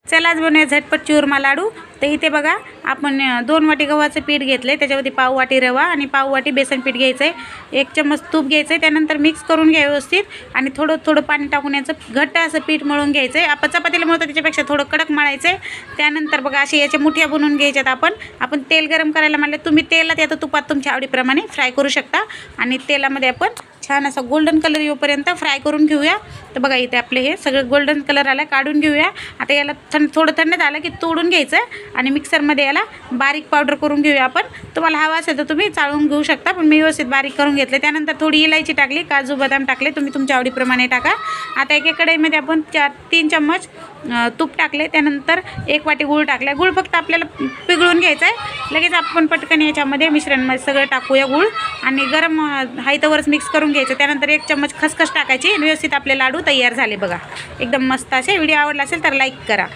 चला आज बनवूया झटपट चुरमा लाडू। तर इथे बघा आपण 2 वाटी गव्हाचं पीठ घेतलं आहे, त्याच्यामध्ये पाव वाटी रवा आणि पाव वाटी बेसन पीठ घ्यायचं आहे, 1 चम्मच तूप घ्यायचं आहे, त्यानंतर मिक्स करून घ्या व्यवस्थित आणि थोडं थोडं पाणी टाकून याचं घट्ट असं पीठ मळून घ्यायचं आहे। आपण चपातीला मळतो त्याच्यापेक्षा थोडं कडक मळायचं आहे। त्यानंतर बघा असे याच्या मुठ्या बनवून घ्यायच्यात। आपण तेल गरम करायला म्हणलं, तुम्ही तेलात या तर तुपात तुमच्या आवडीप्रमाणे फ्राय करू शकता आणि तेलामध्ये आपण छान असा गोल्डन कलर येऊपर्यंत फ्राय करून घेऊया। तर बघा इथे आपले हे सगळं गोल्डन कलर आला, काढून घेऊया। आता याला थोडं थंड झालं की तोडून घ्यायचं आणि मिक्सरमध्ये याला बारीक पावडर करून घेऊया आपण। तुम्हाला हवा असेल तर तुम्ही चाळून घेऊ शकता, पण मी व्यवस्थित बारीक करून घेतले। त्यानंतर थोडी इलायची टाकली, काजू बदाम टाकले, तुम्ही तुमच्या आवडीप्रमाणे टाका। आता एका कढईमध्ये आपण 3 चम्मच तूप टाकले, त्यानंतर 1 वाटी गूळ टाकला। गूळ फक्त आपल्याला पिघळून घ्यायचा आहे। लगेच आपण पटकन याच्यामध्ये मिश्रणमध्ये सगळं टाकूया गूळ आणि गरम हाईतवरच मिक्स करून घ्यायचं। त्यानंतर 1 चम्मच खसखस टाकायची। व्यवस्थित आपले लाडू तयार झाले बघा, एकदम मस्त असे। व्हिडिओ आवडला असेल तर लाईक करा।